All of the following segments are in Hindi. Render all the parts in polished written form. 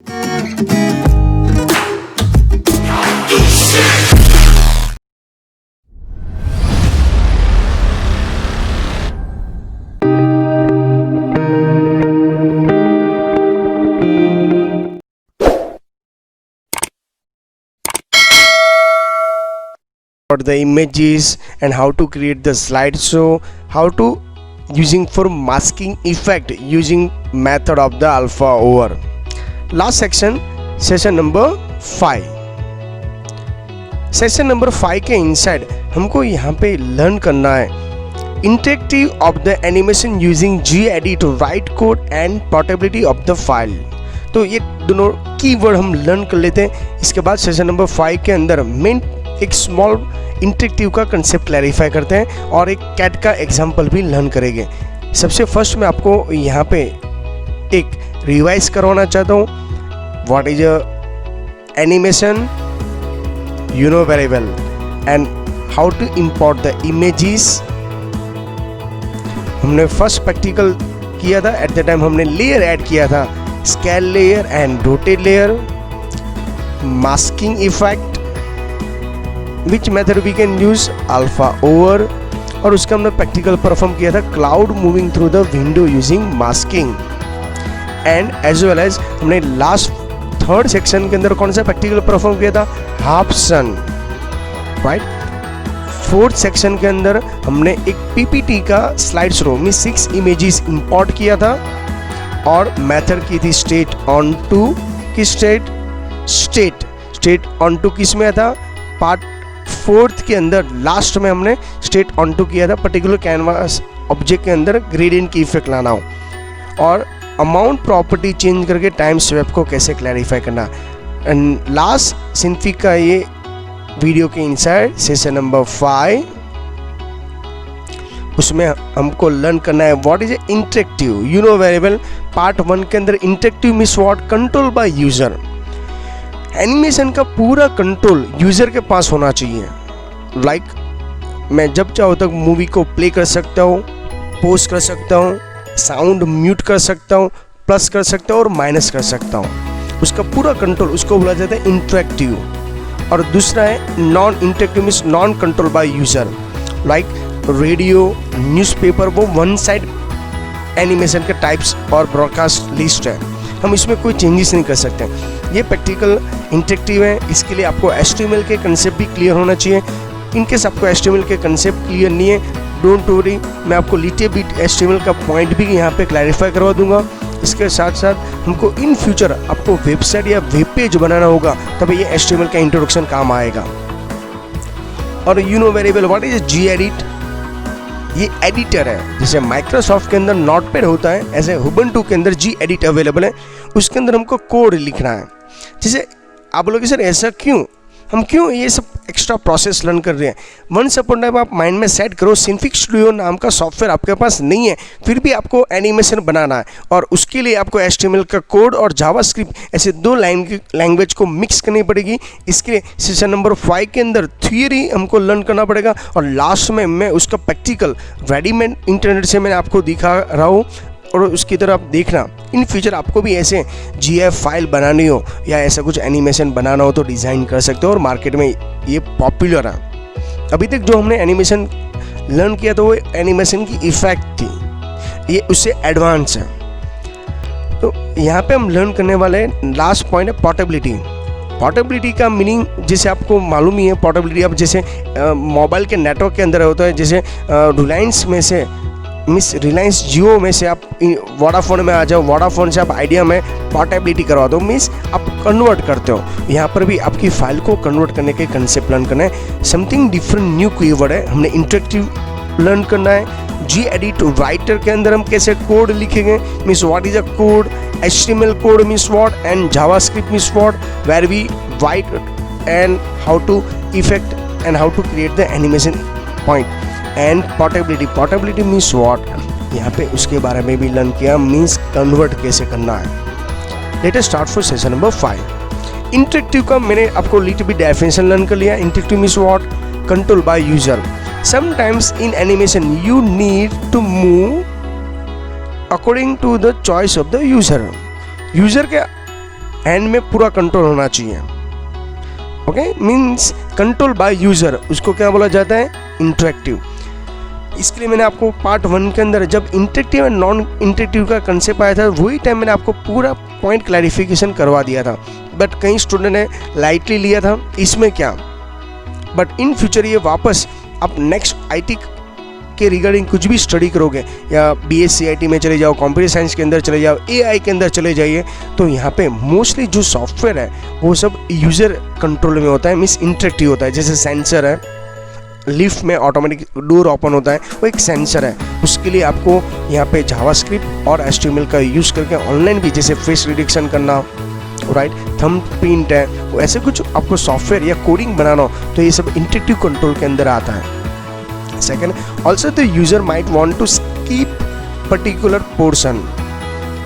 About the images and how to create the slideshow, how to using for masking effect using method of the alpha over. Last section, session number 5. Session number 5 के इनसाइड हमको यहाँ पे लर्न करना है interactive of the animation using Gedit, right code and portability of the file. तो ये दोनों कीवर्ड हम लर्न कर लेते हैं। इसके बाद सेशन नंबर 5 के अंदर मेन एक स्मॉल इंटरेक्टिव का कंसेप्ट क्लैरिफाई करते हैं और एक कैट का एग्जांपल भी लर्न करेंगे। सबसे फर्स्ट मैं आपको यहाँ पे एक रिवाइज करवाना चाहता हूँ। What is animation, you know very well, and how to import the images। हमने फर्स्ट प्रैक्टिकल किया था, एट द टाइम हमने लेयर ऐड किया था, scale layer and rotate layer, masking effect, which method we can use alpha over, और उसका हमने प्रैक्टिकल परफॉर्म किया था cloud moving through the window using masking. And as well as हमने लास्ट थर्ड सेक्शन के अंदर कौन सा प्रैक्टिकल परफॉर्म किया था, half sun, right. Fourth section के अंदर हमने एक पीपीटी का स्लाइड शो में 6 इमेजेस इंपोर्ट किया था और मेथड की थी स्टेट ऑन टू की स्टेट ऑन टू किस में था, पार्ट फोर्थ के अंदर लास्ट में हमने स्टेट ऑन टू किया था पर्टिकुलर कैनवास ऑब्जेक्ट के अंदर ग्रेडियंट की इफेक्ट लाना हो, और अमाउंट प्रॉपर्टी चेंज करके टाइम स्वैप को कैसे क्लैरिफाई करना। एंड लास्ट सिंफिक का ये वीडियो के इनसाइड सेशन नंबर 5, उसमें हमको लर्न करना है what is interactive. You know very well, part 1 के अंदर interactive means what, control by user. Animation का पूरा कंट्रोल यूजर के पास होना चाहिए। लाइक मैं जब चाहूँ तक मूवी को प्ले कर सकता हूँ, पॉज कर सकता हूँ, साउंड म्यूट कर सकता हूँ, प्लस कर सकता हूँ और माइनस कर सकता हूँ। उसका पूरा कंट्रोल, उसको बोला जाता है इंटरेक्टिव। और दूसरा है non interactive means non control by user, like radio, newspaper, वो वन साइड एनिमेशन के टाइप्स और ब्रॉडकास्ट लिस्ट है, हम इसमें कोई चेंजेस नहीं कर सकते। ये प्रैक्टिकल इंटरेक्टिव है, इसके लिए आपको HTML के कंसेप्ट भी क्लियर होना चाहिए। इनकेस आपको HTML के कंसेप्ट क्लियर नहीं है, डोंट वरी, मैं आपको लिटिल बिट HTML का पॉइंट भी यहाँ पे क्लैरिफाई करवा दूंगा। इसके साथ साथ हमको इन फ्यूचर आपको वेबसाइट या वेब पेज बनाना होगा, तब ये HTML का इंट्रोडक्शन काम आएगा। और you know very well what is Gedit। ये एडिटर है, जैसे माइक्रोसॉफ्ट के अंदर नोटपैड होता है, ऐसे उबुंटू के अंदर Gedit अवेलेबल है। उसके अंदर हमको कोड लिखना है। जैसे आप बोलोगे सर ऐसा क्यों, हम क्यों ये सब एक्स्ट्रा प्रोसेस लर्न कर रहे हैं। वंस अपॉन टाइम आप माइंड में सेट करो, सिंफिक स्टूडियो नाम का सॉफ्टवेयर आपके पास नहीं है, फिर भी आपको एनिमेशन बनाना है, और उसके लिए आपको HTML का कोड और जावास्क्रिप्ट ऐसे 2 लैंग्वेज को मिक्स करनी पड़ेगी। इसके लिए सेशन नंबर 5 के अंदर थियरी हमको लर्न करना पड़ेगा, और लास्ट में मैं उसका प्रैक्टिकल रेडीमेड इंटरनेट से मैं आपको दिखा रहा हूँ, और उसकी तरह आप देखना। इन फ्यूचर आपको भी ऐसे GIF फाइल बनानी हो या ऐसा कुछ एनिमेशन बनाना हो तो डिज़ाइन कर सकते हो, और मार्केट में ये पॉपुलर है। अभी तक जो हमने एनिमेशन लर्न किया था वो एनिमेशन की इफेक्ट थी, ये उससे एडवांस है। तो यहाँ पे हम लर्न करने वाले लास्ट पॉइंट है पोर्टेबिलिटी। पोर्टेबिलिटी का मीनिंग जैसे आपको मालूम ही है, पोर्टेबिलिटी अब जैसे मोबाइल के नेटवर्क के अंदर होता है, जैसे रिलायंस में से मिस रिलायंस जियो में से आप वोडाफोन में आ जाओ, वोडाफोन से आप आइडिया में पोर्टेबिलिटी करवा दो, मीन्स आप कन्वर्ट करते हो। यहाँ पर भी आपकी फाइल को कन्वर्ट करने के कंसेप्ट लर्न करना है। समथिंग डिफरेंट न्यू कीवर्ड है, हमने इंटरेक्टिव लर्न करना है। Gedit राइटर के अंदर हम कैसे कोड लिखेंगे, means what is a code, HTML code means what, and JavaScript means what, where we write and how to effect and how to create the animation point. And portability means what, यहाँ पे उसके बारे में भी लर्न किया, मीन्स कन्वर्ट कैसे करना है। Let us start for session number 5। Interactive का मैंने आपको लिटिल बिट डेफिनेशन लर्न कर लिया। Interactive means what, control by user. Sometimes in animation you need to move according to the choice of the user. User के हैंड में पूरा कंट्रोल होना चाहिए। Okay, means control by user, उसको क्या बोला जाता है, इंटरेक्टिव। इसके लिए मैंने आपको पार्ट 1 के अंदर जब इंटरेक्टिव एंड नॉन इंटरेक्टिव का कंसेप्ट आया था, वही टाइम मैंने आपको पूरा पॉइंट क्लैरिफिकेशन करवा दिया था, बट कई स्टूडेंट ने लाइटली लिया था, इसमें क्या। बट इन फ्यूचर ये वापस आप नेक्स्ट आईटी के रिगार्डिंग कुछ भी स्टडी करोगे, या बीएससी आईटी में चले जाओ, कंप्यूटर साइंस के अंदर चले जाओ, एआई के अंदर चले जाइए, तो यहाँ पे मोस्टली जो सॉफ्टवेयर है वो सब यूज़र कंट्रोल में होता है, मीन्स इंटरेक्टिव होता है। जैसे सेंसर है, लिफ्ट में ऑटोमेटिक डोर ओपन होता है, वो एक सेंसर है। उसके लिए आपको यहाँ पे जावास्क्रिप्ट और एचटीएमएल का यूज़ करके ऑनलाइन भी जैसे फेस रिडक्शन करना, राइट, थंब प्रिंट है, वो ऐसे कुछ आपको सॉफ्टवेयर या कोडिंग बनाना हो, तो ये सब इंटरेक्टिव कंट्रोल के अंदर आता है। Second, also the user might want to skip particular portion,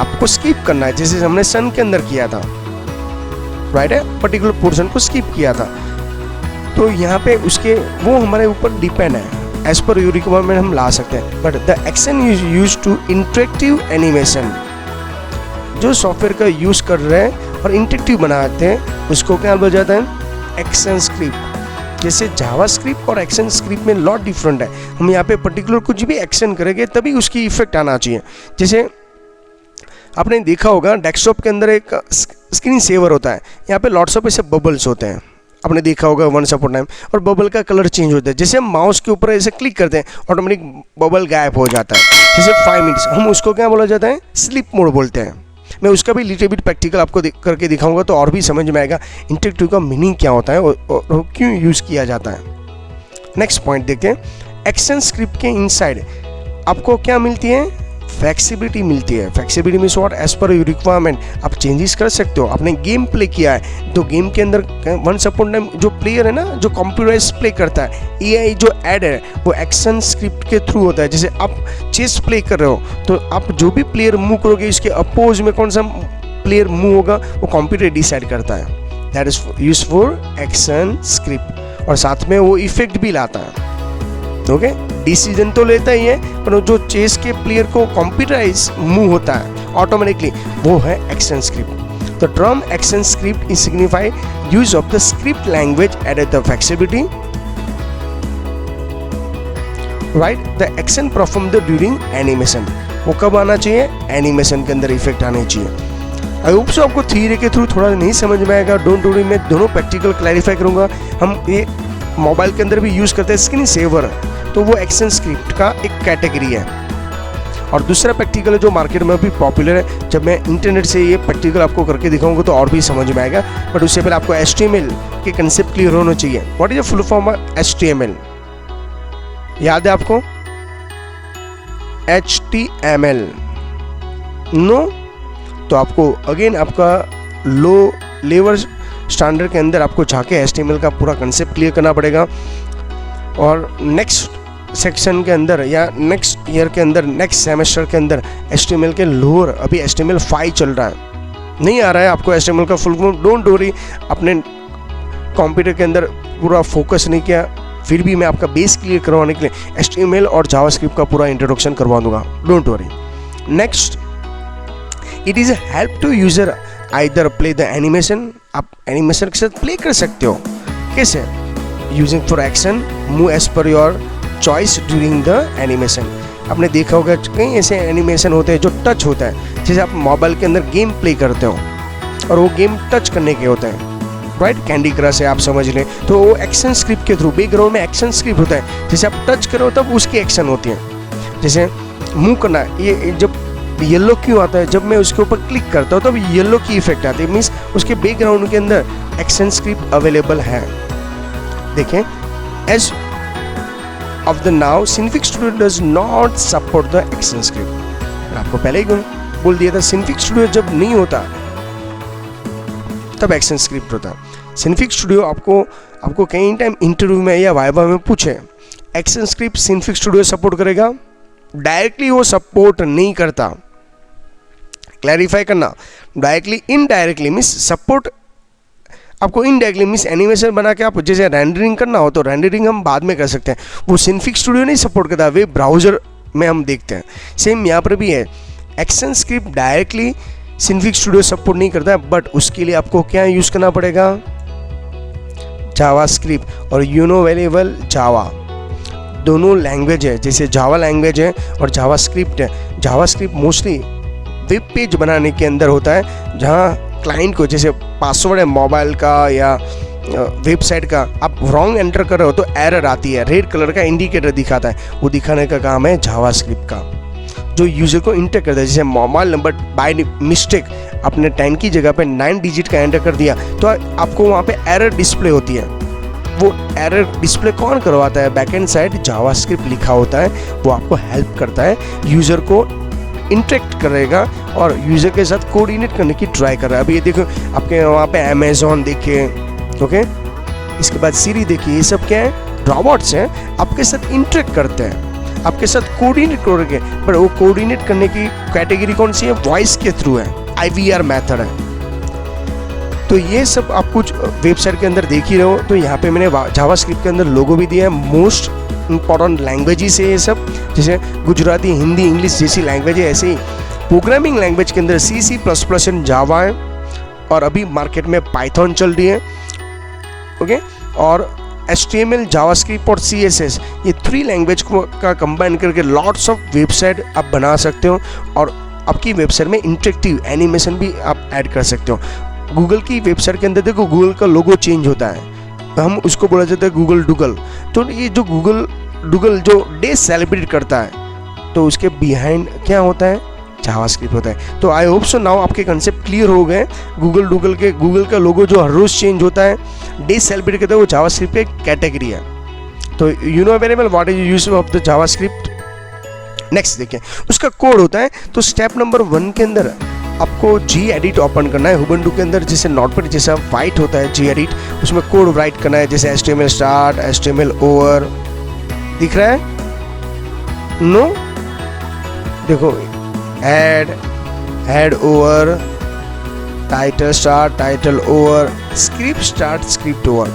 आपको स्किप करना है, जैसे हमने सन के अंदर किया था, राइट है, पर्टिकुलर पोर्शन को स्किप किया था, तो यहाँ पे उसके वो हमारे ऊपर डिपेंड है, एज पर योर रिक्वायरमेंट हम ला सकते हैं। But the action is use to interactive animation, जो सॉफ्टवेयर का यूज कर रहे हैं और इंटरेक्टिव बनाते हैं, उसको क्या बोला जाता है, एक्शन स्क्रिप्ट। जैसे जावास्क्रिप्ट और एक्शन स्क्रिप्ट में लॉट डिफरेंट है, हम यहाँ पे पर्टिकुलर कुछ भी एक्शन करेंगे तभी उसकी इफेक्ट आना चाहिए। जैसे आपने देखा होगा डेस्कटॉप के अंदर एक स्क्रीन सेवर होता है, यहाँ पे लॉट्स ऑफ ऐसे बबल्स होते हैं, आपने देखा होगा वंस अपॉन टाइम, और बबल का कलर चेंज होता है। जैसे हम माउस के ऊपर ऐसे क्लिक करते हैं, ऑटोमेटिक बबल गायब हो जाता है, जैसे 5 मिनट्स, हम उसको क्या बोला जाता है, स्लीप मोड बोलते हैं। मैं उसका भी लिटिल बिट प्रैक्टिकल आपको करके दिखाऊंगा, तो और भी समझ में आएगा इंटरेक्टिव का मीनिंग क्या होता है और क्यों यूज़ किया जाता है। नेक्स्ट पॉइंट देखते हैं, एक्शन स्क्रिप्ट के इनसाइड आपको क्या मिलती है, फ्लेक्सिबिलिटी मिलती है। Flexibility means what, as per your requirement आप चेंजेस कर सकते हो। आपने गेम प्ले किया है, तो गेम के अंदर वंस अपॉन टाइम जो प्लेयर है ना, जो कंप्यूटराइज प्ले करता है, एआई जो ऐड है वो एक्शन स्क्रिप्ट के थ्रू होता है। जैसे आप चेस प्ले कर रहे हो, तो आप जो भी प्लेयर मूव करोगे, इसके अपोज में कौन सा प्लेयर मूव होगा, वो कंप्यूटर डिसाइड करता है। That is use for action script, और साथ में वो इफेक्ट भी लाता है। ओके, डिसीजन तो लेता ही है, पर जो चेस के प्लेयर को कंप्यूटराइज मूव होता है ऑटोमेटिकली, वो है action script. The term action script is signify use of the script language added the flexibility, right, the action perform the during animation. वो कब आना चाहिए, एनिमेशन के अंदर इफेक्ट आने चाहिए। आई होप सो आपको थियरी के थ्रू थोड़ा नहीं समझ में आएगा, डोंट वरी, मैं दोनों प्रैक्टिकल क्लैरिफाई करूंगा। हम ये मोबाइल के अंदर भी यूज करते हैं स्क्रीन सेवर, तो वो एक्शन स्क्रिप्ट का एक कैटेगरी है। और दूसरा प्रैक्टिकल है जो मार्केट में भी पॉपुलर है, जब मैं इंटरनेट से ये प्रैक्टिकल आपको करके दिखाऊंगा तो और भी समझ में आएगा। बट उससे पहले आपको HTML के कंसेप्ट क्लियर होना चाहिए। What is the full form of HTML, याद है आपको, HTML नो, तो आपको अगेन आपका लो लेवल स्टैंडर्ड के अंदर आपको जाके HTML का पूरा कंसेप्ट क्लियर करना पड़ेगा। और नेक्स्ट सेक्शन के अंदर या नेक्स्ट ईयर के अंदर, नेक्स्ट सेमेस्टर के अंदर HTML के लोअर, अभी HTML 5 चल रहा है, नहीं आ रहा है आपको HTML का फुल फॉर्म, डोंट वरी, अपने कंप्यूटर के अंदर पूरा फोकस नहीं किया, फिर भी मैं आपका बेस क्लियर करवाने के लिए HTML और जावास्क्रिप्ट का पूरा इंट्रोडक्शन करवा दूंगा, don't worry. Next, it is help to user either play the animation, आप एनिमेशन के साथ प्ले कर सकते हो। कैसे, using for action move as per your choice during the animation. आपने देखा होगा कई ऐसे एनिमेशन होते हैं जो टच होता है, जैसे आप मोबाइल के अंदर गेम प्ले करते हो और वो गेम टच करने के होते हैं, राइट, कैंडी क्रश है आप समझ लें, तो वो एक्शन स्क्रिप्ट के थ्रू बैकग्राउंड में एक्शन स्क्रिप्ट होता है, जैसे आप टच करो तब उसकी एक्शन होती है। जैसे मूव करना, ये जब येलो क्यों आता है, जब मैं उसके ऊपर क्लिक करता हूँ तब येलो की इफेक्ट आती है, मीन्स उसके बैकग्राउंड के अंदर एक्शन स्क्रिप्ट अवेलेबल है। देखें, as of the now Synfig Studio does not support the action script. आपको पहले ही बोल दिया था, सिनफिक स्टूडियो जब नहीं होता तब एक्शन स्क्रिप्ट होता। सिनफिक स्टूडियो आपको कई टाइम इंटरव्यू में या वाइवा में पूछे, एक्शन स्क्रिप्ट सिनफिक स्टूडियो सपोर्ट करेगा, डायरेक्टली वो सपोर्ट नहीं करता। क्लैरिफाई करना, डायरेक्टली इनडायरेक्टली मीन्स सपोर्ट, आपको इनडायरेक्टली मीन्स एनिमेशन बना के आप जैसे रेंडरिंग करना हो तो रेंडरिंग हम बाद में कर सकते हैं, वो सिनफिक स्टूडियो नहीं सपोर्ट करता, वेब ब्राउजर में हम देखते हैं। सेम यहाँ पर भी है, action script directly Synfig Studio support नहीं करता है, बट उसके लिए आपको क्या यूज़ करना पड़ेगा, जावास्क्रिप्ट और यूनोवेरिएबल जावा, दोनों लैंग्वेज है, जैसे जावा लैंग्वेज है और जावास्क्रिप्ट है। जावास्क्रिप्ट मोस्टली वेब पेज बनाने के अंदर होता है, जहाँ क्लाइंट को जैसे पासवर्ड है मोबाइल का या वेबसाइट का, आप रॉन्ग एंटर कर रहे हो तो एरर आती है, रेड कलर का इंडिकेटर दिखाता है, वो दिखाने का काम है जावास्क्रिप्ट का, जो यूज़र को इंटर करता है। जैसे मोबाइल नंबर बाय मिस्टेक आपने 10 की जगह पे 9 डिजिट का एंटर कर दिया तो आपको वहाँ पे एरर डिस्प्ले होती है। वो एरर डिस्प्ले कौन करवाता है, बैकएंड साइड जावास्क्रिप्ट लिखा होता है, वो आपको हेल्प करता है, यूज़र को इंटरेक्ट करेगा और यूज़र के साथ कोऑर्डिनेट करने की ट्राई कर रहा है। अभी ये देखो आपके वहाँ पे अमेजोन देखिए, ओके, इसके बाद सीरी देखिए, ये सब क्या है, रोबोट्स हैं, आपके साथ इंटरेक्ट करते हैं, आपके साथ कोऑर्डिनेट करोगे, पर वो कोऑर्डिनेट करने की कैटेगरी कौन सी है, वॉइस के थ्रू है, IVR मेथड है। तो ये सब आप कुछ वेबसाइट के अंदर देख ही रहे हो। तो यहाँ पे मैंने जावास्क्रिप्ट के अंदर लोगो भी दिया है, मोस्ट इंपॉर्टेंट लैंग्वेजेस है ये सब, जैसे गुजराती, हिंदी, इंग्लिश जैसी लैंग्वेज है। ऐसे ही प्रोग्रामिंग लैंग्वेज के अंदर C++ एंड जावा है, और अभी मार्केट में पाइथन चल रही है, ओके, और HTML, जावास्क्रिप्ट और CSS, ये 3 लैंग्वेज को का कंबाइन करके लॉट्स ऑफ वेबसाइट आप बना सकते हो, और आपकी वेबसाइट में इंटरेक्टिव एनिमेशन भी आप ऐड कर सकते हो। गूगल की वेबसाइट के अंदर देखो, गूगल का लोगो चेंज होता है, हम उसको बोला जाता है गूगल डूगल। तो ये जो गूगल डूगल जो डे सेलिब्रेट करता है, तो उसके बिहाइंड क्या होता है, जावास्क्रिप्ट होता है। तो आई होप सो नाउ आपके कंसेप्ट क्लियर हो गए। गूगल डूगल के गूगल का लोगो जो हर रोज चेंज होता है, डे सेलिब्रेट करता है, वो जावास्क्रिप्ट की कैटेगरी है। तो you know variable what is use of the JavaScript. Next देखिए, उसका कोड होता है। तो स्टेप नंबर 1 के अंदर आपको Gedit ओपन करना है। उबुंटू के अंदर जैसे नोटपैड जैसा वाइट होता है Gedit, उसमें कोड राइट करना है, जैसे HTML स्टार्ट, HTML ओवर, दिख रहा है, नो, देखो head over, title start, title over, script start, script over.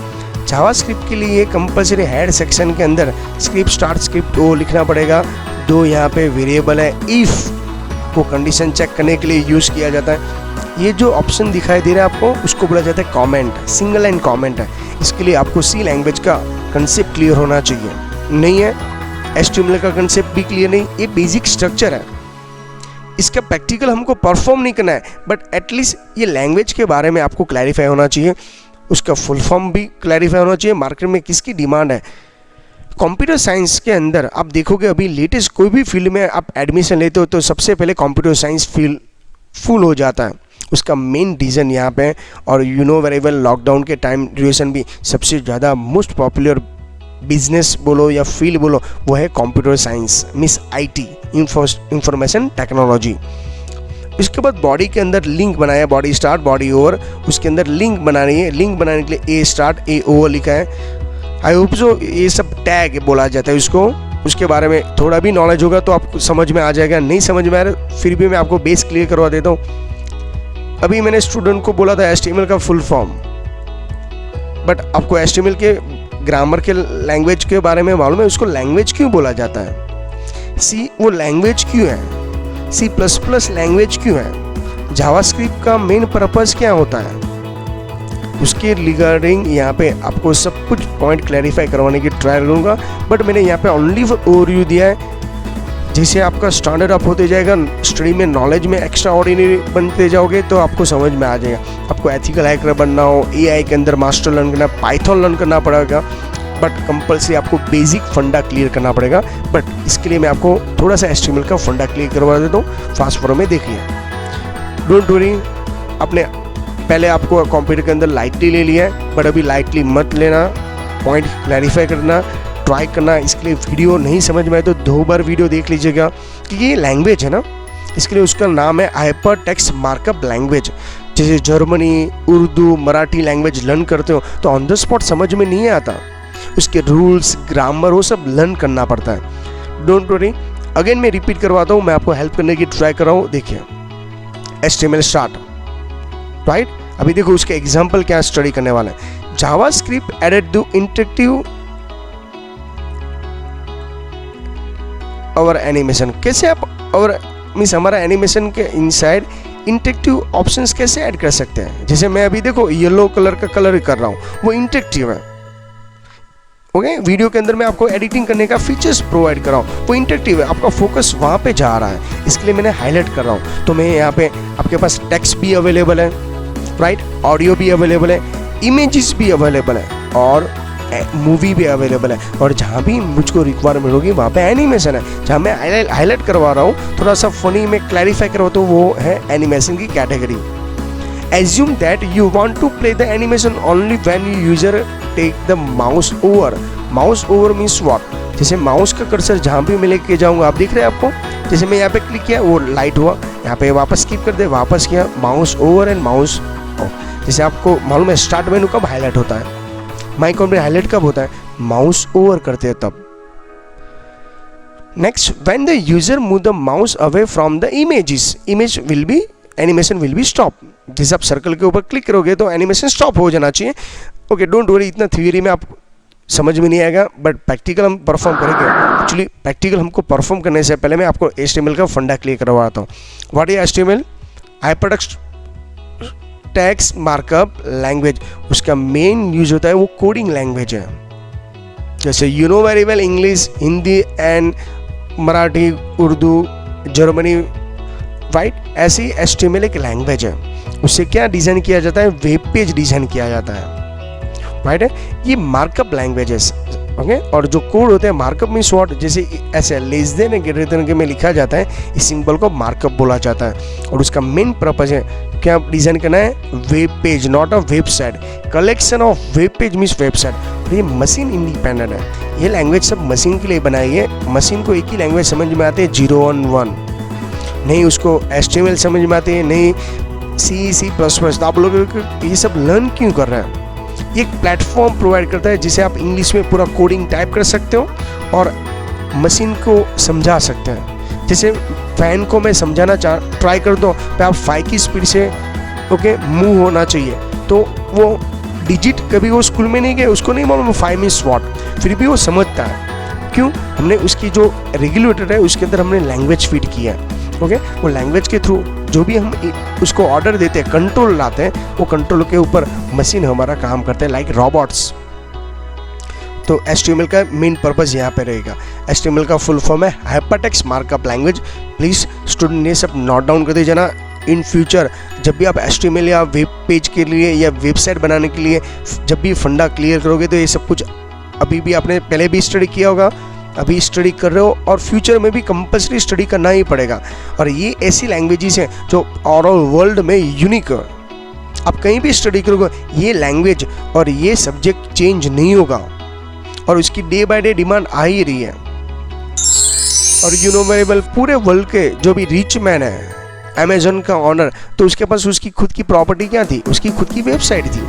JavaScript के लिए कंपलसरी हेड सेक्शन के अंदर स्क्रिप्ट स्टार्ट, स्क्रिप्ट ओवर लिखना पड़ेगा। 2 यहाँ पे वेरिएबल है, इफ को कंडीशन चेक करने के लिए यूज किया जाता है। ये जो ऑप्शन दिखाई दे रहा है आपको, उसको बोला जाता है कमेंट, सिंगल लाइन कमेंट है। इसके लिए आपको C लैंग्वेज का कंसेप्ट क्लियर होना चाहिए, नहीं है HTML का कंसेप्ट भी क्लियर नहीं, ये बेसिक स्ट्रक्चर है, इसका प्रैक्टिकल हमको परफॉर्म नहीं करना है, बट एटलीस्ट ये लैंग्वेज के बारे में आपको क्लैरिफाई होना चाहिए, उसका फुल फॉर्म भी क्लैरिफाई होना चाहिए, मार्केट में किसकी डिमांड है। कंप्यूटर साइंस के अंदर आप देखोगे, अभी लेटेस्ट कोई भी फील्ड में आप एडमिशन लेते हो तो सबसे पहले कंप्यूटर साइंस फील्ड फुल हो जाता है। उसका मेन रीज़न यहाँ पे, और यू नो वेरिएबल लॉकडाउन के टाइम ड्यूरेशन भी सबसे ज़्यादा मोस्ट पॉपुलर बिजनेस बोलो या फील्ड बोलो, वो है computer science means IT, information technology. इसके बाद बॉडी के अंदर लिंक बनाया, बॉडी स्टार्ट, बॉडी ओवर, उसके अंदर लिंक बनानी है। लिंक बनाने के लिए A स्टार्ट, A ओवर लिखा है। आई होप सो ये सब टैग बोला जाता है उसको, उसके बारे में थोड़ा भी नॉलेज होगा तो आपको समझ में आ जाएगा, नहीं समझ में आ रहा फिर भी मैं आपको बेस क्लियर करवा देता हूँ। अभी मैंने स्टूडेंट को बोला था HTML का फुल फॉर्म, बट आपको HTML के ग्रामर के लैंग्वेज के बारे में मालूम है, उसको लैंग्वेज क्यों बोला जाता है, C वो लैंग्वेज क्यों है, C++ लैंग्वेज क्यों है, जावास्क्रिप्ट का मेन पर्पस क्या होता है, उसके रिगार्डिंग यहाँ पे आपको सब कुछ पॉइंट क्लैरिफाई करवाने की ट्राई करूँगा। बट मैंने यहाँ पे ओनली ओवरव्यू दिया है, जैसे आपका स्टैंडर्ड अप होते जाएगा, स्टडी में नॉलेज में एक्स्ट्रा ऑर्डिनरी बनते जाओगे तो आपको समझ में आ जाएगा। आपको एथिकल हैकर बनना हो, AI के अंदर मास्टर लर्न करना, पाइथन लर्न करना पड़ेगा, बट कंपल्सरी आपको बेसिक फंडा क्लियर करना पड़ेगा। बट इसके लिए मैं आपको थोड़ा सा HTML का फंडा क्लियर करवा देता हूँ, फास्ट फॉरवर्ड में देख लिया। डोंट वरी, अपने पहले आपको कंप्यूटर के अंदर लाइटली ले लिया है, बट अभी लाइटली मत लेना, पॉइंट क्लैरिफाई करना, ट्राई करना। इसके लिए वीडियो नहीं समझ में आए तो 2 बार वीडियो देख लीजिएगा, क्योंकि ये लैंग्वेज है ना, इसके लिए उसका नाम है हाइपर टेक्स्ट मार्कअप लैंग्वेज। जैसे Germany, Urdu, Marathi language learn करते हो तो ऑन द स्पॉट समझ में नहीं आता, उसके रूल्स, ग्रामर वो सब लर्न करना पड़ता है। डोंट वरी, अगेन मैं रिपीट करवाता हूँ, मैं आपको हेल्प करने की ट्राई कर रहा हूँ। देखिए HTML स्टार्ट, राइट, अभी देखो उसके एग्जाम्पल क्या स्टडी करने वाला है। जावास्क्रिप्ट एडेड द इंटरेक्टिव और एनिमेशन, कैसे आप और मीन्स हमारा एनिमेशन के इनसाइड इंटरेक्टिव ऑप्शंस कैसे ऐड कर सकते हैं? जैसे मैं अभी देखो येलो कलर का कलर कर रहा हूँ, वो इंटरेक्टिव है। ओके, वीडियो के अंदर मैं आपको एडिटिंग करने का फीचर्स प्रोवाइड कर रहा हूँ, वो इंटरेक्टिव है, आपका फोकस वहाँ पे जा रहा है, इसके लिए मैंने हाईलाइट कर रहा हूँ। तो मैं यहाँ पे आपके पास टेक्स्ट भी अवेलेबल है, राइट, ऑडियो भी अवेलेबल है, इमेजेस भी अवेलेबल है और मूवी भी अवेलेबल है। और जहाँ भी मुझको रिक्वायरमेंट होगी वहाँ पे एनिमेशन है। जहाँ मैं हाईलाइट करवा रहा हूँ, थोड़ा सा फनी में क्लैरिफाई करवा, तो वो है एनिमेशन की category. Assume that you want to play the animation only when you user take the mouse over. Mouse over means what? जैसे माउस का कर्सर जहाँ भी मैं लेके जाऊँगा, आप दिख रहे हैं आपको, जैसे मैं यहाँ पे क्लिक किया वो लाइट हुआ, यहाँ पे वापस स्किप कर दे, वापस किया, mouse over and mouse of. जैसे आपको मालूम है स्टार्ट मेनू कब हाईलाइट होता है, माइक ऑन में हाईलाइट कब होता है, माउस ओवर करते हैं तब। Next, when the user move the mouse away from the images, image will be, animation will be stop. जैसे आप सर्कल के ऊपर क्लिक करोगे तो एनिमेशन स्टॉप हो जाना चाहिए। ओके, डोंट वरी, इतना थ्योरी में आप समझ में नहीं आएगा, बट प्रैक्टिकल हम परफॉर्म करेंगे। एक्चुअली प्रैक्टिकल हमको परफॉर्म करने से पहले मैं आपको HTML का फंडा क्लियर करवाता हूँ। What is HTML? Hypertext text markup language. उसका मेन यूज होता है वो कोडिंग लैंग्वेज है। जैसे you know very well English, Hindi and Marathi, Urdu, Germany, right, ऐसी HTML एक लैंग्वेज है। उससे क्या डिज़ाइन किया जाता है? वेब पेज डिज़ाइन किया जाता है, राइट है। ये मार्कअप लैंग्वेज है, ओके। और जो कोड होते हैं, मार्कअप मीन्स व्हाट, जैसे ऐसे less than and greater than के में लिखा जाता है, इस सिंबल को मार्कअप बोला जाता है। और उसका मेन पर्पज है क्या डिज़ाइन करना है? Web page, not a website. Collection of web page means website. ये मशीन इंडिपेंडेंट है, ये लैंग्वेज सब मशीन के लिए बनाई है। मशीन को एक ही लैंग्वेज समझ में आते हैं, 0 और 1, नहीं उसको HTML समझ में आते हैं, नहीं C++। तो आप लोग ये सब लर्न क्यों कर रहे हैं? ये एक प्लेटफॉर्म प्रोवाइड करता है जिसे आप इंग्लिश में पूरा कोडिंग टाइप कर सकते हो और मशीन को समझा सकते हैं। जैसे फैन को मैं समझाना ट्राई कर दो तो आप 5 की स्पीड से ओके मूव होना चाहिए, तो वो डिजिट कभी वो स्कूल में नहीं गए, उसको नहीं मालूम 5 मीन्स व्हाट, फिर भी वो समझता है। क्यों? हमने उसकी जो रेगुलेटर है उसके अंदर हमने लैंग्वेज फीड किया है, ओके। वो लैंग्वेज के थ्रू जो भी हम उसको ऑर्डर देते हैं, कंट्रोल लाते हैं, वो कंट्रोल के ऊपर मशीन हमारा काम करते हैं, लाइक रोबोट्स। तो HTML का मेन पर्पस यहाँ पे रहेगा। HTML का फुल फॉर्म है hypertext markup language. Please student ये सब नोट डाउन कर दीजिए ना। इन फ्यूचर जब भी आप HTML या वेब पेज के लिए या वेबसाइट बनाने के लिए जब भी फंडा क्लियर करोगे, तो ये सब कुछ अभी भी आपने पहले भी स्टडी किया होगा, अभी स्टडी कर रहे हो, और फ्यूचर में भी कंपल्सरी स्टडी करना ही पड़ेगा। और ये ऐसी लैंग्वेजेस हैं जो ओवरऑल वर्ल्ड में यूनिक है। आप कहीं भी स्टडी करोगे, ये लैंग्वेज और ये सब्जेक्ट चेंज नहीं होगा, और उसकी डे बाय डे डिमांड आ ही रही है। और यू नो वेरी वेल, पूरे वर्ल्ड के जो भी रिच मैन है, अमेजन का ऑनर, तो उसके पास उसकी खुद की प्रॉपर्टी क्या थी? उसकी खुद की वेबसाइट थी।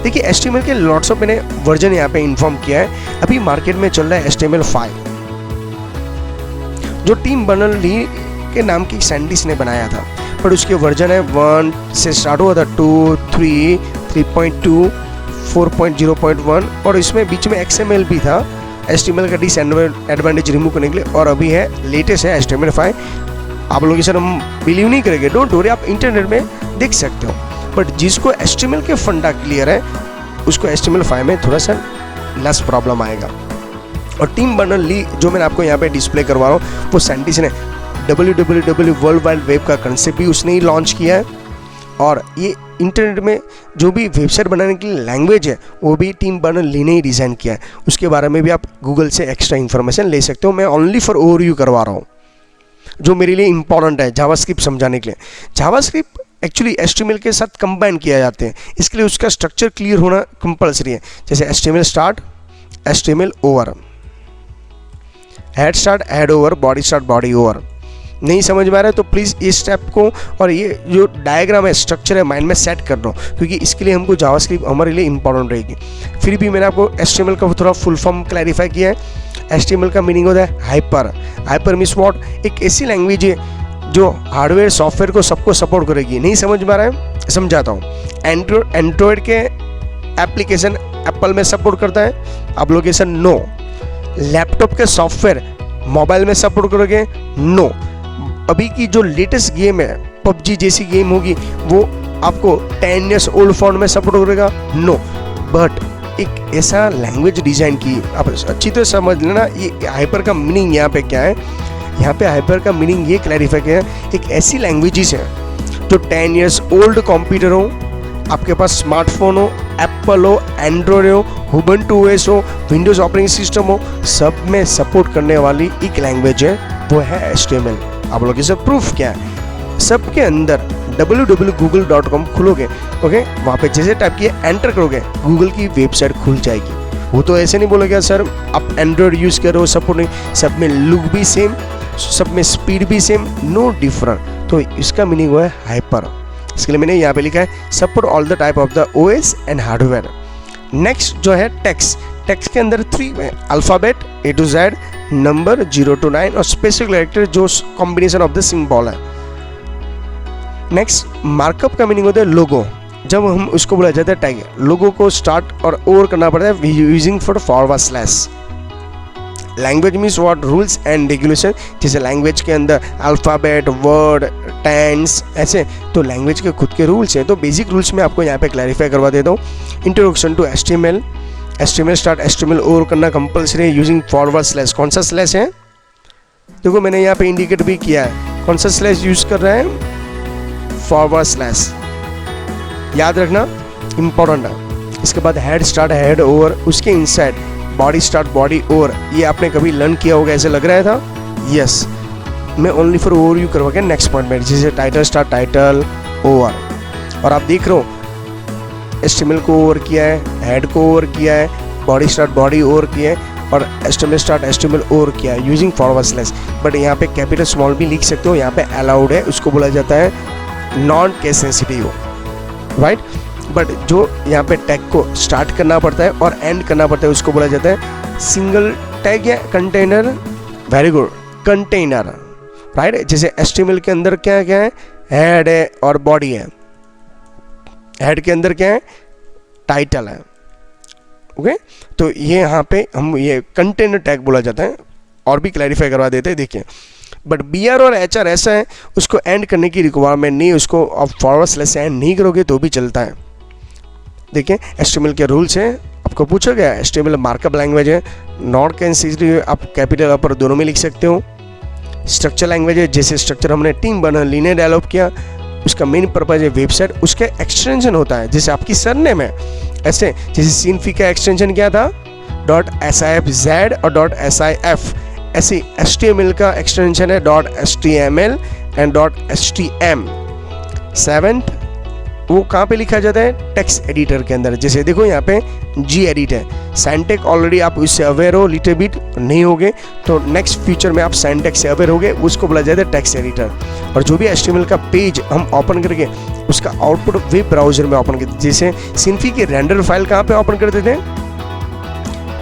देखिए HTML के लॉट्स ऑफ मैंने वर्जन यहाँ पे इन्फॉर्म किया है। अभी मार्केट में चल रहा है HTML5, जो टीम बर्नर्स-ली के नाम की साइंटिस्ट ने बनाया था, पर उसके वर्जन है 1 से स्टार्ट हुआ था, 2, 3, 3.2, 4.0.1, और इसमें बीच में XML भी था, HTML का डिसएडवांटेज रिमूव करने के लिए। और अभी है लेटेस्ट है HTML5। आप लोग सर हम बिलीव नहीं करेंगे, डोंट वरी, आप इंटरनेट में देख सकते हो। बट जिसको HTML के फंडा क्लियर है, उसको HTML5 में थोड़ा सा लेस प्रॉब्लम आएगा। और टीम बर्नर्स-ली जो मैंने आपको यहाँ पे डिस्प्ले करवा रहा हूँ, वो साइंटिस्ट ने WWW वर्ल्ड वाइड वेब का कंसेप्ट भी उसने ही लॉन्च किया है। और ये इंटरनेट में जो भी वेबसाइट बनाने के लिए लैंग्वेज है, वो भी टीम बर्नर्स-ली ने ही डिज़ाइन किया है। उसके बारे में भी आप गूगल से एक्स्ट्रा इन्फॉर्मेशन ले सकते हो। मैं ओनली फॉर ओवरव्यू करवा रहा हूँ, जो मेरे लिए इंपॉर्टेंट है जावास्क्रिप्ट समझाने के लिए। जावास्क्रिप्ट एक्चुअली HTML के साथ कंबाइन किया जाते हैं, इसके लिए उसका स्ट्रक्चर क्लियर होना कंपल्सरी है। जैसे HTML start, HTML over, head start, head over, body start, body over. नहीं समझ में आ रहा है तो प्लीज़ इस स्टेप को और ये जो डायग्राम है, स्ट्रक्चर है, माइंड में सेट कर लो, क्योंकि इसके लिए हमको जावास्क्रिप्ट हमारे लिए इंपॉर्टेंट रहेगी। फिर भी मैंने आपको HTML का थोड़ा फुल फॉर्म क्लैरिफाई किया है। HTML का मीनिंग होता है हाइपर। Hyper means what? एक ऐसी लैंग्वेज है जो हार्डवेयर सॉफ्टवेयर को सबको सपोर्ट करेगी। नहीं समझ में आ रहा है? समझाता हूँ। एंड्रॉयड के एप्लीकेशन एप्पल में सपोर्ट करता है, एप्लीकेशन नो। लैपटॉप के सॉफ्टवेयर मोबाइल में सपोर्ट करोगे, नो। अभी की जो लेटेस्ट गेम है पबजी जैसी गेम होगी वो आपको 10 years ओल्ड फोन में सपोर्ट करेगा? नो, बट एक ऐसा लैंग्वेज डिज़ाइन की, आप अच्छी तरह समझ लेना ये हाइपर का मीनिंग यहाँ पे क्या है। यहाँ पे हाइपर का मीनिंग ये क्लैरिफाई किया है, एक ऐसी लैंग्वेजेस है जो 10 years ओल्ड कंप्यूटर हो, आपके पास स्मार्टफोन हो, एप्पल हो, एंड्रॉयड हो, उबुंटू ओएस हो, विंडोज़ ऑपरेटिंग सिस्टम हो, सब में सपोर्ट करने वाली एक लैंग्वेज है, वो है HTML। आप लोग इसे प्रूफ क्या है, सबके अंदर www.google.com खुलोगे, ओके, वहाँ पे जैसे टाइप किए एंटर करोगे गूगल की वेबसाइट खुल जाएगी। वो तो ऐसे नहीं बोलेगा सर आप एंड्रॉयड यूज़ करो, सपोर्ट नहीं, सब में लुक भी सेम, सब में स्पीड भी सेम, नो डिफरेंट। तो इसका मीनिंग हुआ है हाइपर। इसके लिए मैंने यहाँ पे लिखा है support all the type of the OS and hardware. Next जो है टेक्स्ट के अंदर 3 alphabet A to Z, number 0 to 9 और स्पेशल कैरेक्टर जो कॉम्बिनेशन ऑफ द सिंबल है। नेक्स्ट मार्कअप का मीनिंग होता है लोगो। जब हम उसको बोला जाता है टैग, लोगो को स्टार्ट और ओवर करना पड़ता है using for forward slash. Language means what rules and regulation, जैसे लैंग्वेज के अंदर अल्फ़ाबेट, वर्ड, टेंस ऐसे, तो लैंग्वेज के खुद के रूल्स हैं। तो बेसिक रूल्स में आपको यहाँ पे क्लैरिफाई करवा देता हूँ। Introduction to HTML, start HTML over करना कंपल्सरी है यूजिंग फॉरवर्ड स्लैश। कौन सा स्लैश है देखो मैंने यहाँ पे इंडिकेट भी किया है, कौन सा स्लैश यूज कर रहे हैं, फॉरवर्ड स्लैश, याद रखना इंपॉर्टेंट है। इसके बाद हेड स्टार्ट हेड ओवर, उसके inside body start body over. ये आपने कभी लर्न किया होगा, ऐसे लग रहा था, यस। मैं ओनली फॉर ओवर यू करवा के नेक्स्ट पॉइंट में, जैसे टाइटल स्टार्ट टाइटल ओवर, और आप देख रहे हो HTML को ओवर किया है, हेड को ओवर किया है, बॉडी स्टार्ट बॉडी ओवर किया है, और HTML स्टार्ट HTML ओवर किया है यूजिंग फॉरवर्ड स्लैश। बट यहाँ पे कैपिटल स्मॉल भी लिख सकते हो, यहाँ पे अलाउड है, उसको बोला जाता है non case sensitive, right. But जो यहाँ पे टैग को स्टार्ट करना पड़ता है और एंड करना पड़ता है उसको बोला जाता है सिंगल टैग या container. Very good, container, right. जैसे HTML के अंदर क्या क्या है, हेड है और बॉडी है। हेड के अंदर क्या है, टाइटल है, ओके। तो ये यहाँ पे हम ये कंटेनर टैग बोला जाता है, और भी क्लैरिफाई करवा देते हैं, देखिए। बट BR और HR ऐसा है, उसको एंड करने की रिक्वायरमेंट नहीं, उसको आप फॉरवर्ड स्लैश से एंड नहीं करोगे तो भी चलता है। देखिए HTML के रूल्स हैं, आपको पूछा गया HTML मार्कअप लैंग्वेज है, नॉट कैंसिटिव, आप कैपिटल अपर दोनों में लिख सकते हो। स्ट्रक्चर लैंग्वेज है, जैसे स्ट्रक्चर हमने टीम बना लीनियर डेवलप किया, उसका मेन पर्पज है वेबसाइट, उसका एक्सटेंशन होता है, जैसे आपकी सरनेम है, ऐसे जैसे सिन्फी का एक्सटेंशन क्या था, .sifz और .sif, ऐसे HTML का एक्सटेंशन है .html एंड .htm। 7th वो कहाँ पे लिखा जाता है, टेक्स्ट एडिटर के अंदर। जैसे देखो यहाँ पे Gedit है, Syntax ऑलरेडी आप उससे अवेयर हो, लिटिल बिट नहीं होगे तो नेक्स्ट फ्यूचर में आप Syntax से अवेयर होगे, उसको बोला जाता है टेक्स्ट एडिटर। और जो भी HTML का पेज हम ओपन करके उसका आउटपुट वेब ब्राउजर में ओपन करते, जैसे सिन्फी की रेंडर फाइल कहाँ पे ओपन करते थे,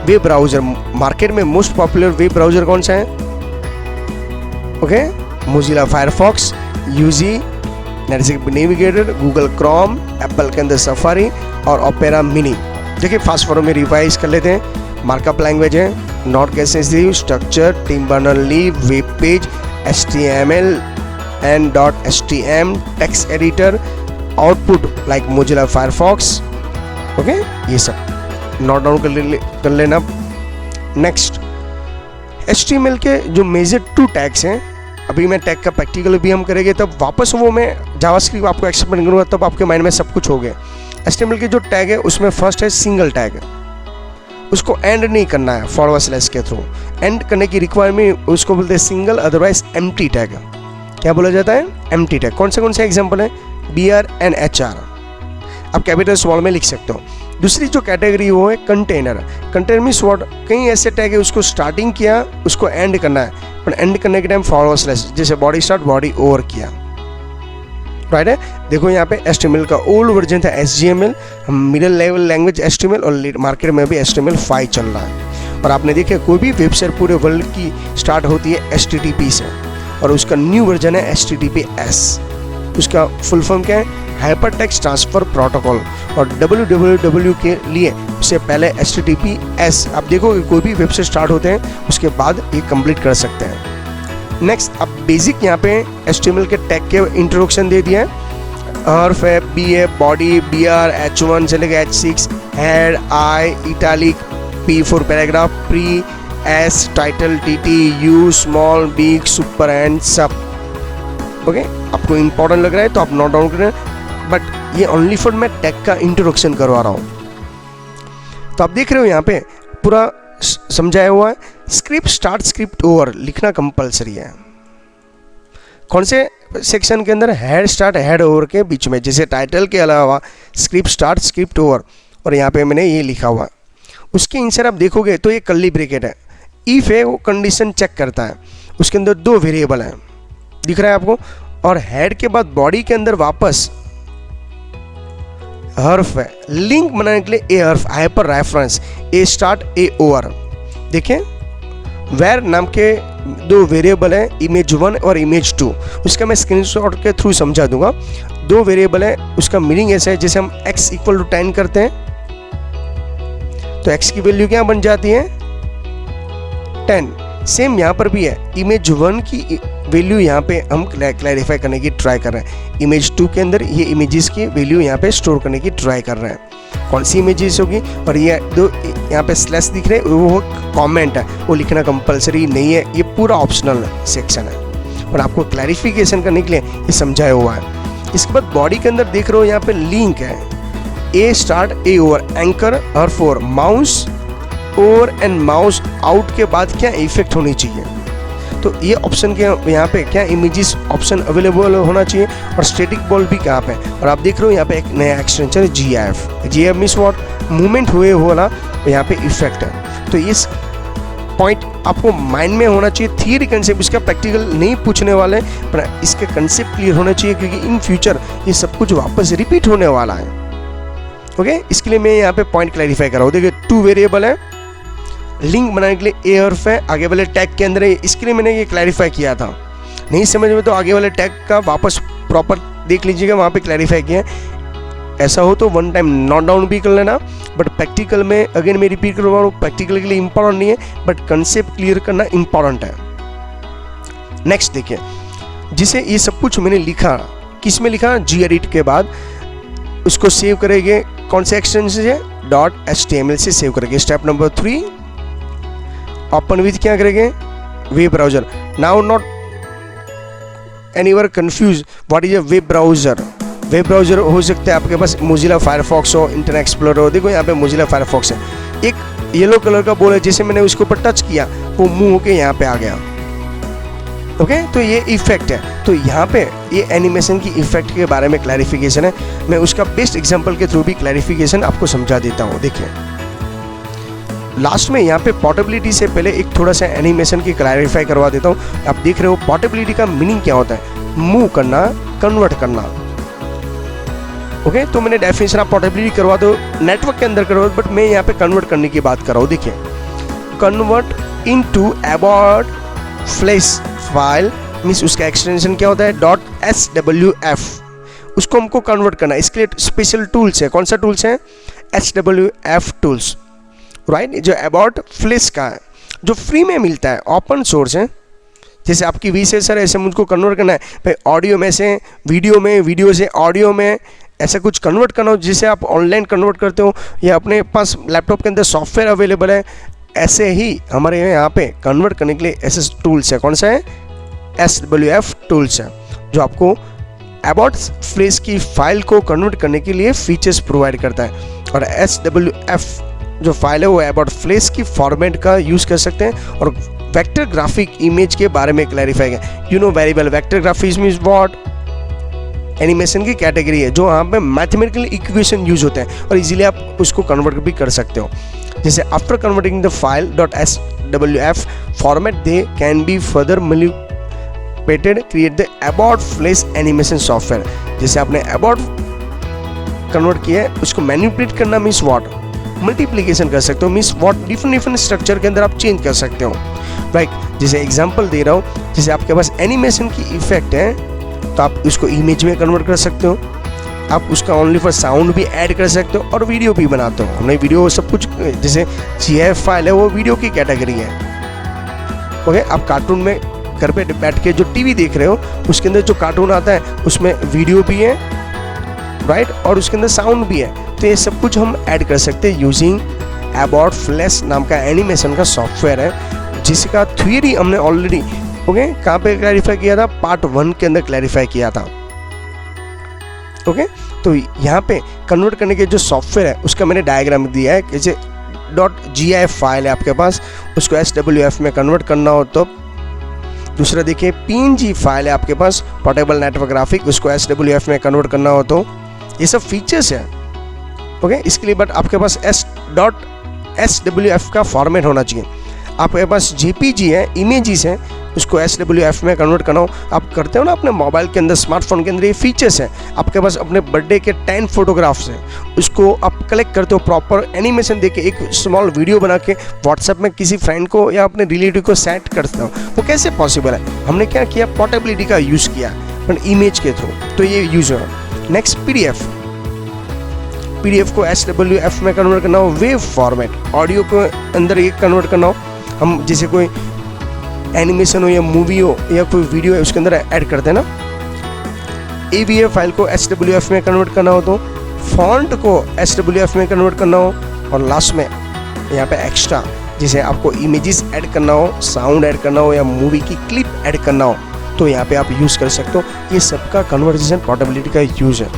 वेब ब्राउजर। मार्केट में मोस्ट पॉपुलर वेब ब्राउजर कौन सा है, okay, Mozilla Firefox, UG Navigator, Google Chrome, Apple के अंदर सफारी और ओपेरा मिनी। देखिए फास्ट फॉरवर्ड में रिवाइज कर लेते हैं। मार्कअप लैंग्वेज है not case sensitive, structure, Tim Berners-Lee, web page, HTML and .htm, text editor, output like Mozilla Firefox, okay, ये सब नोट डाउन कर लेना। नेक्स्ट HTML के जो मेजर 2 टैग्स हैं, अभी मैं टैग का प्रैक्टिकल भी हम करेंगे, तब वापस वो मैं जावास्क्रिप्ट आपको एक्सप्लेन करूँगा, तब आपके माइंड में सब कुछ हो गया। HTML के जो टैग है उसमें फर्स्ट है सिंगल टैग, उसको एंड नहीं करना है फॉरवर्ड स्लैश के थ्रू, एंड करने की रिक्वायरमेंट उसको बोलते हैं सिंगल, अदरवाइज एम्प्टी टैग। क्या बोला जाता है, एम्प्टी टैग। कौन से एग्जाम्पल है, BR एंड HR, आप कैपिटल स्मॉल में लिख सकते हो। दूसरी जो कैटेगरी वो है कंटेनर। कंटेनर मीन्स व्हाट, कई ऐसे टैग है उसको स्टार्टिंग किया उसको एंड करना है, पर एंड करने के टाइम फॉरवर्ड स्लैश, जैसे बॉडी स्टार्ट बॉडी ओवर किया, राइट है। देखो यहाँ पे HTML का ओल्ड वर्जन था HTML, middle level language HTML, और मार्केट में भी HTML5 चल रहा है। और आपने देखा कोई भी वेबसाइट पूरे वर्ल्ड की स्टार्ट होती है HTTP से, और उसका न्यू वर्जन है HTTPS। उसका फुल फॉर्म क्या है, हाइपर टेक्स्ट ट्रांसफर प्रोटोकॉल, और www के लिए उससे पहले HTTPS। आप देखो कोई भी वेबसाइट स्टार्ट होते हैं उसके बाद ये कंप्लीट कर सकते हैं। नेक्स्ट अब बेसिक यहाँ पे HTML के टैग के इंट्रोडक्शन दे दिया है। हर्फ है, बी है, बॉडी, BR, H1 से लेकर H6, head, I, italic, P for paragraph, pre, S, title, TT, U, small, big, super and सब। ओके, आपको इंपॉर्टेंट लग रहा है तो आप नोट डाउन करें, बट ये ओनली फॉर मैं टैग का इंट्रोडक्शन करवा रहा हूँ। तो आप देख रहे हो यहाँ पे पूरा समझाया हुआ है। स्क्रिप्ट स्टार्ट, स्क्रिप्ट ओवर लिखना कंपलसरी है। कौन से सेक्शन के अंदर? हेड स्टार्ट, हेड ओवर के बीच में, जैसे टाइटल के अलावा स्क्रिप्ट स्टार्ट, स्क्रिप्ट ओवर, और यहाँ पे मैंने ये लिखा हुआ है। उसके आंसर आप देखोगे तो ये कर्ली ब्रैकेट है। इफ है वो कंडीशन चेक करता है, उसके अंदर 2 वेरिएबल हैं, दिख रहा है आपको। और हेड के बाद बॉडी के अंदर वापस हर्फ है, लिंक बनाने के लिए ए हर्फ, हाइपर रेफरेंस, ए स्टार्ट, ए ओवर। देखें, वेर नाम के 2 वेरिएबल है, इमेज 1 और इमेज 2। उसका मैं स्क्रीनशॉट के थ्रू समझा दूंगा। 2 वेरिएबल है, उसका मीनिंग ऐसा है, जैसे हम x इक्वल टू 10 करते हैं तो x की वैल्यू क्या बन जाती है? 10। सेम यहाँ पर भी है, इमेज 1 की वैल्यू यहाँ पे हम क्लैरिफाई करने की ट्राई कर रहे हैं। इमेज 2 के अंदर ये इमेजेस की वैल्यू यहाँ पे स्टोर करने की ट्राई कर रहे हैं। कौन सी इमेजेस होगी? और ये 2 यहाँ पे स्लैश दिख रहे हैं, वो कमेंट है, वो लिखना कंपलसरी नहीं है, ये पूरा ऑप्शनल सेक्शन है और आपको क्लैरिफिकेशन करने के लिए ये समझाया हुआ है। इसके बाद बॉडी के अंदर देख रहे हो यहाँ पे लिंक है, ए स्टार्ट, ए ओवर, एंकर, हर्फ over, mouse over and mouse out के बाद क्या इफेक्ट होनी चाहिए। तो ये ऑप्शन के यहाँ पे क्या इमेजेस ऑप्शन अवेलेबल होना चाहिए, और स्टैटिक बॉल भी कहाँ पे। और आप देख रहे हो यहाँ पे एक नया एक्सटेंशन है GIF। GIF means what? Movement हुए वाला यहाँ पे इफेक्ट है। तो इस पॉइंट आपको माइंड में होना चाहिए। थियरी कंसेप्ट, इसका प्रैक्टिकल नहीं पूछने वाले, पर इसके कंसेप्ट क्लियर होना चाहिए, क्योंकि इन फ्यूचर ये सब कुछ वापस रिपीट होने वाला है। ओके, इसके लिए मैं यहाँ पे पॉइंट क्लैरिफाई कर रहा हूँ। देखिए 2 वेरिएबल है, लिंक बनाने के लिए ए हर्फ है, आगे वाले टैग के अंदर है, इसके लिए मैंने ये क्लैरिफाई किया था। नहीं समझ में तो आगे वाले टैग का वापस प्रॉपर देख लीजिएगा, वहाँ पे क्लैरिफाई किया है। ऐसा हो तो 1 टाइम नोट डाउन भी कर लेना, बट प्रैक्टिकल में अगेन मैं रिपीट करवा रहा हूँ, प्रैक्टिकल के लिए इंपॉर्टेंट नहीं है, बट कंसेप्ट क्लियर करना इंपॉर्टेंट है। नेक्स्ट देखिए, जिसे ये सब कुछ मैंने लिखा, किस में लिखा? gedit के बाद उसको सेव करेंगे, कौन से एक्सटेंशन से? .html से सेव करेंगे। स्टेप नंबर 3, ओपन विथ क्या करेंगे? Web browser. Now not anywhere confuse what is a web browser. Web browser हो सकता है आपके पास मोजिला फायरफॉक्स हो, इंटरनेट एक्सप्लोरर हो। देखो यहाँ पे मोजिला फायरफॉक्स है, एक येलो कलर का बॉल है, जैसे मैंने उसके ऊपर टच किया वो मूव होके यहाँ पे आ गया। ओके, तो ये इफेक्ट है। तो यहाँ पे ये एनिमेशन की इफेक्ट के बारे में क्लैरिफिकेशन है। मैं उसका बेस्ट एग्जांपल के थ्रू भी क्लैरिफिकेशन आपको समझा देता हूँ। देखिए लास्ट में यहाँ पे पोर्टेबिलिटी से पहले एक थोड़ा सा एनिमेशन की क्लैरिफाई करवा देता हूँ। आप देख रहे हो पोर्टेबिलिटी का मीनिंग क्या होता है? मूव करना, कन्वर्ट करना। ओके, तो मैंने डेफिनेशन आप पोर्टेबिलिटी करवा दो, नेटवर्क के अंदर करवा दो, बट मैं यहाँ पे कन्वर्ट करने की बात कर रहा हूँ। देखिए, convert into about flash file means उसका एक्सटेंशन क्या होता है? .swf। उसको हमको कन्वर्ट करना है, इसके लिए स्पेशल टूल्स है। कौन सा टूल्स है? swf टूल्स, राइट, जो अबाउट फ्लैश का है, जो फ्री में मिलता है, ओपन सोर्स है। जैसे आपकी वी सर ऐसे मुझको कन्वर्ट करना है भाई, ऑडियो में से वीडियो में, वीडियो से ऑडियो में, ऐसा कुछ कन्वर्ट करना हो जिसे आप ऑनलाइन कन्वर्ट करते हो या अपने पास लैपटॉप के अंदर सॉफ्टवेयर अवेलेबल है, ऐसे ही हमारे यहाँ पे कन्वर्ट करने के लिए ऐसे टूल्स है। कौन सा है? swf टूल्स है, जो आपको अबाउट फ्लैश की फाइल को कन्वर्ट करने के लिए फीचर्स प्रोवाइड करता है। और swf जो फाइल है वो अबाउट फ्लैश की फॉर्मेट का यूज़ कर सकते हैं। और वेक्टर ग्राफिक इमेज के बारे में क्लैरिफाई किया। You know very well, vector graphics means what? Animation की कैटेगरी है, जो यहाँ पे मैथमेटिकल इक्वेशन यूज होते हैं और इजीली आप उसको कन्वर्ट भी कर सकते हो। जैसे after converting the file .swf format, they can be further manipulated create the about flash animation software. जैसे आपने अबाउट कन्वर्ट किया है, उसको मैनिपुलेट करना मीन्स व्हाट? मल्टीप्लिकेशन कर सकते हो, मीन्स व्हाट? डिफरेंट स्ट्रक्चर के अंदर आप चेंज कर सकते हो, राइट। जैसे एग्जांपल दे रहा हूँ, जैसे आपके पास एनिमेशन की इफेक्ट है तो आप उसको इमेज में कन्वर्ट कर सकते हो, आप उसका ओनली फॉर साउंड भी ऐड कर सकते हो और वीडियो भी बनाते हो। हमने वीडियो सब कुछ, जैसे GIF फाइल है वो वीडियो की कैटेगरी है। ओके, आप कार्टून में घर पे बैठ के जो टीवी देख रहे हो उसके अंदर जो कार्टून आता है उसमें वीडियो भी है, राइट, और उसके अंदर साउंड भी है। तो ये सब कुछ हम ऐड कर सकते हैं यूजिंग एबॉट फ्लैश नाम का एनिमेशन का सॉफ्टवेयर है, जिसका थ्योरी हमने ऑलरेडी ओके कहाँ पे क्लैरिफाई किया था, पार्ट 1 के अंदर क्लैरिफाई किया था। ओके तो यहाँ पे कन्वर्ट करने के जो सॉफ्टवेयर है उसका मैंने डायग्राम दिया है। जैसे .gif फाइल है आपके पास, उसको SWF में कन्वर्ट करना हो तो। दूसरा देखिए PNG फाइल है आपके पास, पोर्टेबल नेटवर्क ग्राफिक, उसको SWF में कन्वर्ट करना हो तो। ये सब फीचर्स हैं ओके इसके लिए, बट आपके पास .swf का फॉर्मेट होना चाहिए। आपके पास JPG है, इमेजेस हैं, उसको SWF में कन्वर्ट करना हो, आप करते हो ना अपने मोबाइल के अंदर, स्मार्टफोन के अंदर ये फीचर्स हैं। आपके पास अपने बर्थडे के 10 फोटोग्राफ्स हैं, उसको आप कलेक्ट करते हो, प्रॉपर एनिमेशन देके एक स्मॉल वीडियो बना के व्हाट्सएप में किसी फ्रेंड को या अपने रिलेटिव को सेंड करते हो। वो कैसे पॉसिबल है? हमने क्या किया, पोर्टेबिलिटी का यूज़ किया इमेज के थ्रू, तो ये यूज हो। नेक्स्ट PDF को SWF में कन्वर्ट करना हो, वेव फॉर्मेट, ऑडियो को अंदर ये कन्वर्ट करना हो, हम जैसे कोई एनिमेशन हो या मूवी हो या कोई वीडियो है उसके अंदर ऐड करते हैं ना। AVF फाइल को SWF में कन्वर्ट करना हो तो, फॉन्ट को SWF में कन्वर्ट करना हो, और लास्ट में यहाँ पे एक्स्ट्रा जैसे आपको इमेजेस ऐड करना हो, साउंड ऐड करना हो या मूवी की क्लिप ऐड करना हो तो यहाँ पे आप यूज़ कर सकते हो। ये सबका कन्वर्जेशन पोर्टेबिलिटी का यूज़ है,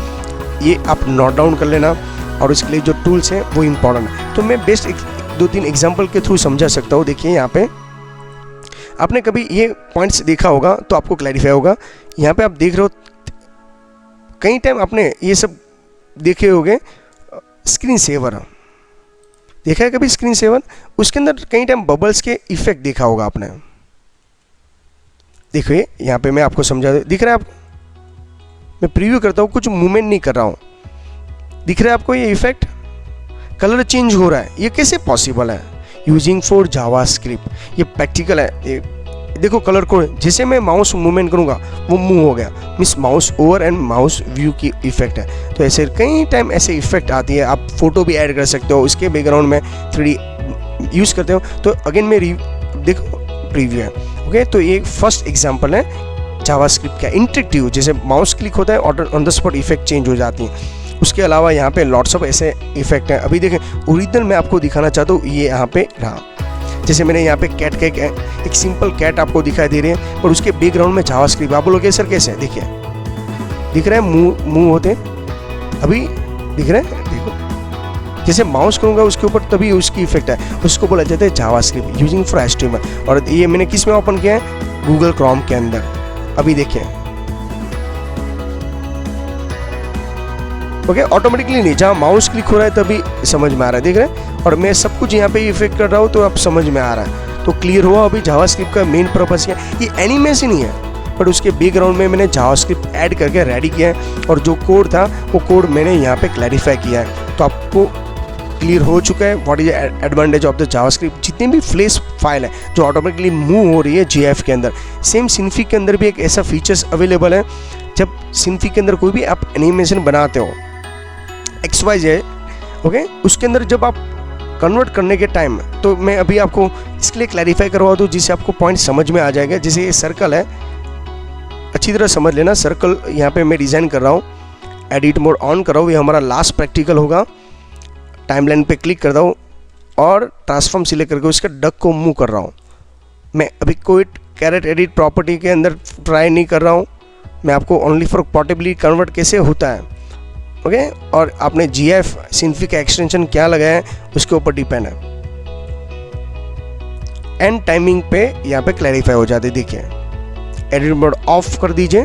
ये आप नोट डाउन कर लेना, और इसके लिए जो टूल्स हैं वो इम्पॉर्टेंट है। तो मैं बेस्ट 2-3 एग्जाम्पल के थ्रू समझा सकता हूँ। देखिए यहाँ पे आपने कभी ये पॉइंट्स देखा होगा तो आपको क्लैरिफाई होगा। यहाँ पे आप देख रहे हो कई टाइम आपने ये सब देखे होंगे, स्क्रीन सेवर देखा है कभी? स्क्रीन सेवर, उसके अंदर कई टाइम बबल्स के इफेक्ट देखा होगा आपने। देखिए यहाँ पे मैं आपको समझा, दिख रहा है आपको? मैं प्रीव्यू करता हूँ, कुछ मूवमेंट नहीं कर रहा हूँ, दिख रहा है आपको ये इफेक्ट? कलर चेंज हो रहा है, ये कैसे पॉसिबल है? यूजिंग फॉर जावास्क्रिप्ट, ये प्रैक्टिकल है। ये देखो कलर को, जैसे मैं माउस मूवमेंट करूँगा वो मूव हो गया, means mouse over and mouse view की इफेक्ट है। तो ऐसे कई टाइम ऐसे इफेक्ट आती है। आप फोटो भी ऐड कर सकते हो, उसके बैकग्राउंड में 3D यूज़ करते हो। तो अगेन मैं देखो प्रीव्यू है ओके। तो ये फर्स्ट एग्जाम्पल है जावास्क्रिप्ट का इंटरेक्टिव, जैसे माउस क्लिक होता है on the spot effect change हो जाती है। उसके अलावा यहाँ पे लॉट्स ऑफ ऐसे इफेक्ट हैं। अभी देखें ओरिजिनल मैं आपको दिखाना चाहता हूँ, ये यहाँ पे रहा, जैसे मैंने यहाँ पे कैट का एक सिंपल कैट आपको दिखाई दे रही है, और उसके बैकग्राउंड में जावास्क्रिप्ट। आप बोलोगे सर कैसे? देखिए दिख रहा है, मूव होते अभी दिख रहा है, देखो जैसे माउस करूँगा उसके ऊपर तभी उसकी इफेक्ट है। उसको बोला जाता है जावास्क्रिप्ट यूजिंग फॉर HTML। और ये मैंने किस में ओपन किया है? गूगल क्रोम के अंदर। अभी देखिए ओके ऑटोमेटिकली नहीं, जहाँ माउस क्लिक हो रहा है तभी समझ में आ रहा है, देख रहे हैं? और मैं सब कुछ यहाँ पे इफेक्ट कर रहा हूँ तो अब समझ में आ रहा है। तो क्लियर हुआ अभी जावास्क्रिप्ट का मेन पर्पस क्या है? ये एनिमेशन ही है, बट उसके बैकग्राउंड में मैंने जावास्क्रिप्ट ऐड करके रेडी किया है, और जो कोड था वो कोड मैंने यहाँ पे क्लैरिफाई किया है। तो आपको क्लियर हो चुका है what is advantage of the JavaScript. जितनी भी फ्लैश फाइल है जो ऑटोमेटिकली मूव हो रही है GIF के अंदर, सेम सिन्फी के अंदर भी एक ऐसा फीचर्स अवेलेबल है। जब सिन्फी के अंदर कोई भी आप एनिमेशन बनाते हो XYZ ओके, उसके अंदर जब आप कन्वर्ट करने के टाइम, तो मैं अभी आपको इसके लिए क्लैरिफाई करवा दूँ जिससे आपको पॉइंट समझ में आ जाएगा। जैसे ये सर्कल है, अच्छी तरह समझ लेना। सर्कल यहाँ पे मैं डिज़ाइन कर रहा हूँ, एडिट मोड ऑन कर रहा हूँ, ये हमारा लास्ट प्रैक्टिकल होगा। टाइमलाइन पे क्लिक करता हूँ और ट्रांसफॉर्म सिलेक्ट करके उसके डक को मूव कर रहा हूँ। मैं अभी कोई कैरेट एडिट प्रॉपर्टी के अंदर ट्राई नहीं कर रहा हूँ, मैं आपको ओनली फॉर पोर्टेबिलिटी कन्वर्ट कैसे होता है ओके और आपने GIF सिन्फी का एक्सटेंशन क्या लगाया है उसके ऊपर डिपेंड है। एंड टाइमिंग पे यहाँ पे क्लैरिफाई हो जाती है। देखिए एडिट मोड ऑफ कर दीजिए,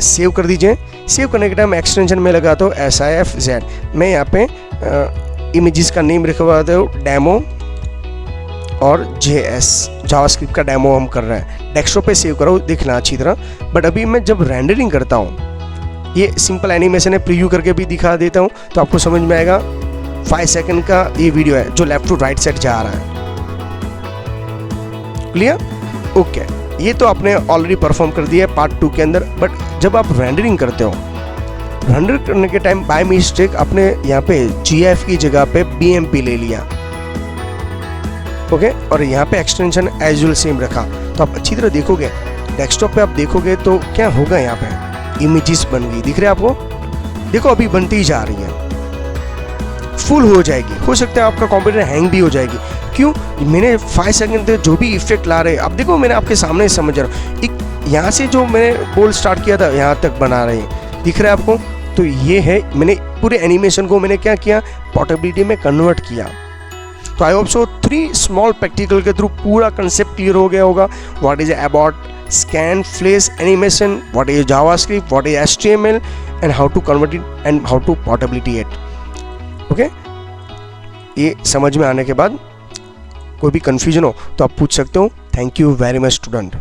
सेव कर दीजिए। सेव करने के टाइम एक्सटेंशन में लगाता हूँ SIFZ। मैं यहाँ पे इमेजेस का नेम लिखवाता हूँ डेमो और JS, जावास्क्रिप्ट का डेमो हम कर रहे हैं। डेस्कटॉप पे सेव करो, देखना अच्छी तरह। बट अभी मैं जब रेंडरिंग करता हूँ, ये सिंपल एनिमेशन है, प्रीव्यू करके भी दिखा देता हूँ तो आपको समझ में आएगा। 5 सेकंड का ये वीडियो है जो लेफ्ट टू राइट साइड जा रहा है। Clear okay. ये तो आपने ऑलरेडी परफॉर्म कर दिया है पार्ट 2 के अंदर। बट जब आप रेंडरिंग करते हो, रेंडर करने के टाइम बाय मिस्टेक आपने यहाँ पे GIF की जगह पे BMP ले लिया, ओके, और यहाँ पे एक्सटेंशन एज यूजुअल सेम रखा। तो आप अच्छी तरह देखोगे, डेस्कटॉप पे आप देखोगे तो क्या होगा, यहाँ पे इमेजेस बन गई, दिख रहे हैं आपको? देखो अभी बनती ही जा रही है, फुल हो जाएगी। हो सकता है आपका कंप्यूटर हैंग भी हो जाएगी। क्यों? मैंने 5 सेकंड जो भी इफेक्ट ला रहे हैं, अब देखो मैंने आपके सामने समझ रहा हूँ, एक यहाँ से जो मैंने बोल स्टार्ट किया था यहाँ तक बना रहे हैं, दिख रहा है आपको? तो ये है, मैंने पूरे एनिमेशन को मैंने क्या किया, पोर्टेबिलिटी में कन्वर्ट किया। तो I hope so 3 small practical के थ्रू पूरा कंसेप्ट क्लियर हो गया होगा। What is about scan flash animation, what is JavaScript, what is HTML and how to convert it and how to portability it. Okay, ये समझ में आने के बाद कोई भी कंफ्यूजन हो तो आप पूछ सकते हो। Thank you very much student.